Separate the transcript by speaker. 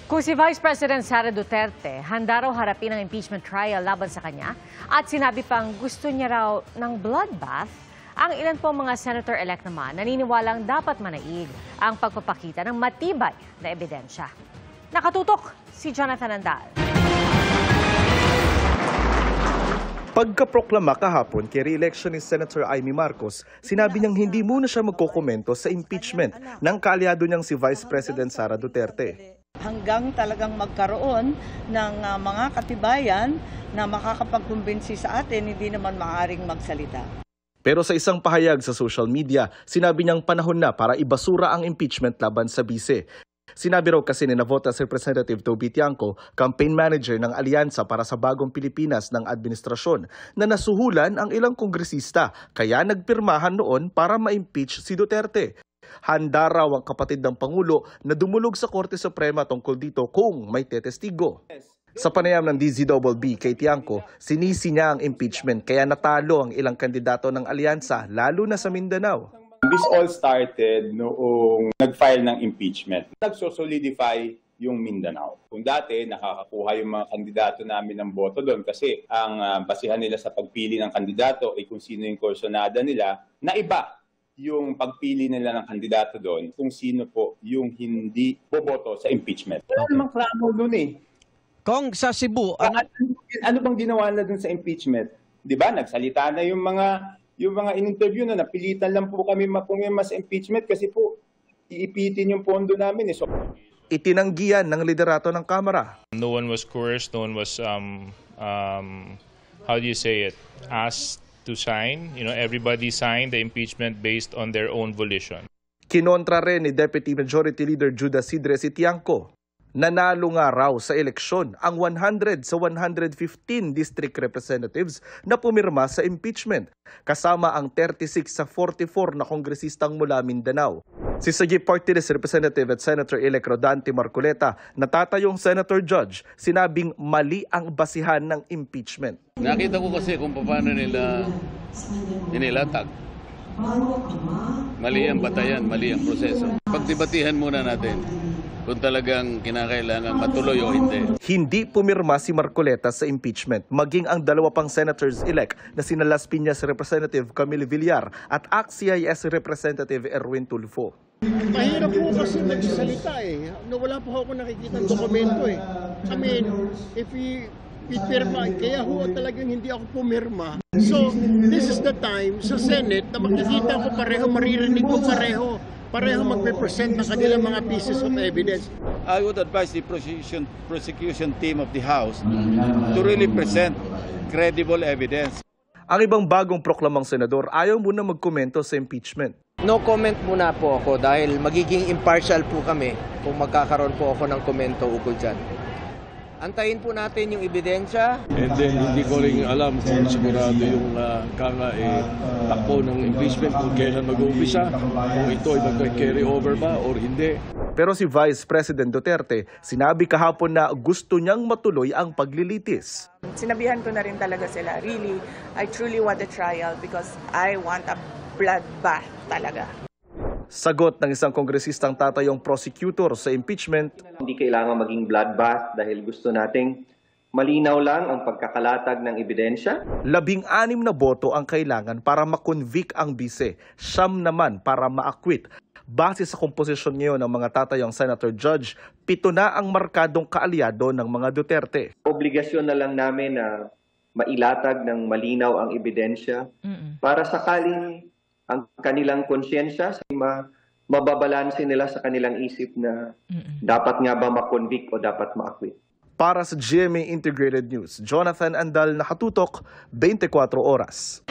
Speaker 1: Kung si Vice President Sara Duterte, handa raw harapin ang impeachment trial laban sa kanya at sinabi pang gusto niya raw ng bloodbath, ang ilan po mga senator-elect naman naniniwalang dapat manaig ang pagpapakita ng matibay na ebidensya. Nakatutok si Jonathan Andal.
Speaker 2: Pagkaproklama kahapon kay re-election ni Senator Amy Marcos, sinabi niyang hindi muna siya magkokomento sa impeachment ng kaalyado niyang si Vice President Sara Duterte.
Speaker 3: Hanggang talagang magkaroon ng mga katibayan na makakapagkumbinsi sa atin, hindi naman maaaring magsalita.
Speaker 2: Pero sa isang pahayag sa social media, sinabi niyang panahon na para ibasura ang impeachment laban sa bise. Sinabi raw kasi ni Navotas Representative Toby Tiangco, campaign manager ng Alyansa para sa Bagong Pilipinas ng administrasyon, na nasuhulan ang ilang kongresista kaya nagpirmahan noon para ma-impeach si Duterte. Handa raw ang kapatid ng Pangulo na dumulog sa Korte Suprema tungkol dito kung may tetestigo. Sa panayam ng DZBB kay Tiangco, sinisi niya ang impeachment kaya natalo ang ilang kandidato ng Alyansa lalo na sa Mindanao.
Speaker 4: This all started noong nag-file ng impeachment. Nagsosolidify yung Mindanao. Kung dati, nakakakuha yung mga kandidato namin ng boto doon kasi ang basihan nila sa pagpili ng kandidato ay kung sino yung kursonada nila, na iba yung pagpili nila ng kandidato doon kung sino po yung hindi boboto sa impeachment. Wala namang klamo doon eh.
Speaker 5: Kung sa Cebu,
Speaker 4: ano bang ginawa na doon sa impeachment? Di ba? Nagsalita na yung mga in-interview na napilitan lang po kami mapumima sa impeachment kasi po iipitin yung pondo namin. So,
Speaker 2: itinanggihan ng liderato ng Kamara.
Speaker 6: No one was coerced, no one was, how do you say it, asked to sign. You know, everybody signed the impeachment based on their own volition.
Speaker 2: Kinontra rin ni Deputy Majority Leader Judas Sidre si Tiangco. Nanalo nga raw sa eleksyon ang 100 sa 115 district representatives na pumirma sa impeachment, kasama ang 36 sa 44 na kongresistang mula Mindanao. Si Sagip Party List Representative at Senator-elect Rodante Marcoleta, natatayong Senator Judge, sinabing mali ang basihan ng impeachment.
Speaker 7: Nakita ko kasi kung paano nila inilatag. Mali ang batayan, mali ang proseso. Pagdebatihan muna natin kung talagang kinakailangan matuloy o hindi.
Speaker 2: Hindi pumirma si Marcoleta sa impeachment, maging ang dalawa pang senators-elect na sina Las Piñas Representative Camille Villar at ACT-CIS Representative Erwin Tulfo.
Speaker 8: Mahirap po kasi magsalita eh. No, wala po ako nakikita ng dokumento eh. I mean, if ipirma, kaya ho talagang hindi ako pumirma. So, this is the time sa Senate na makikita ko pareho, maririnig ko pareho magpe-present ng kanilang mga pieces of evidence.
Speaker 7: I would advise the prosecution team of the House to really present credible evidence.
Speaker 2: Ang ibang bagong proklamang senador ayaw muna magkomento sa impeachment.
Speaker 5: no comment muna po ako dahil magiging impartial po kami kung magkakaroon po ako ng komento ukol dyan. Antayin po natin yung ebidensya.
Speaker 9: And then hindi ko rin alam kung sigurado yung takbo ng impeachment kung kailan mag-uumpisa, kung ito ay mag-carry over ba or hindi.
Speaker 2: Pero si Vice President Duterte, sinabi kahapon na gusto niyang matuloy ang paglilitis.
Speaker 3: Sinabihan ko na rin talaga sila, really, I truly want a trial because I want a bloodbath talaga.
Speaker 2: Sagot ng isang kongresistang tatayong prosecutor sa impeachment,
Speaker 10: hindi kailangan maging bloodbath dahil gusto nating malinaw lang ang pagkakalatag ng ebidensya.
Speaker 2: 16 na boto ang kailangan para makonvict ang bise, 9 naman para ma-acquit. Base sa komposisyon ngayon ng mga tatayong senator judge, 7 na ang markadong kaalyado ng mga Duterte.
Speaker 10: Obligasyon na lang namin na mailatag ng malinaw ang ebidensya para sakaling ang kanilang konsyensya, mababalansin nila sa kanilang isip na dapat nga ba ma-convict o dapat ma-acquit.
Speaker 2: Para sa GMA Integrated News, Jonathan Andal, nakatutok, 24 oras.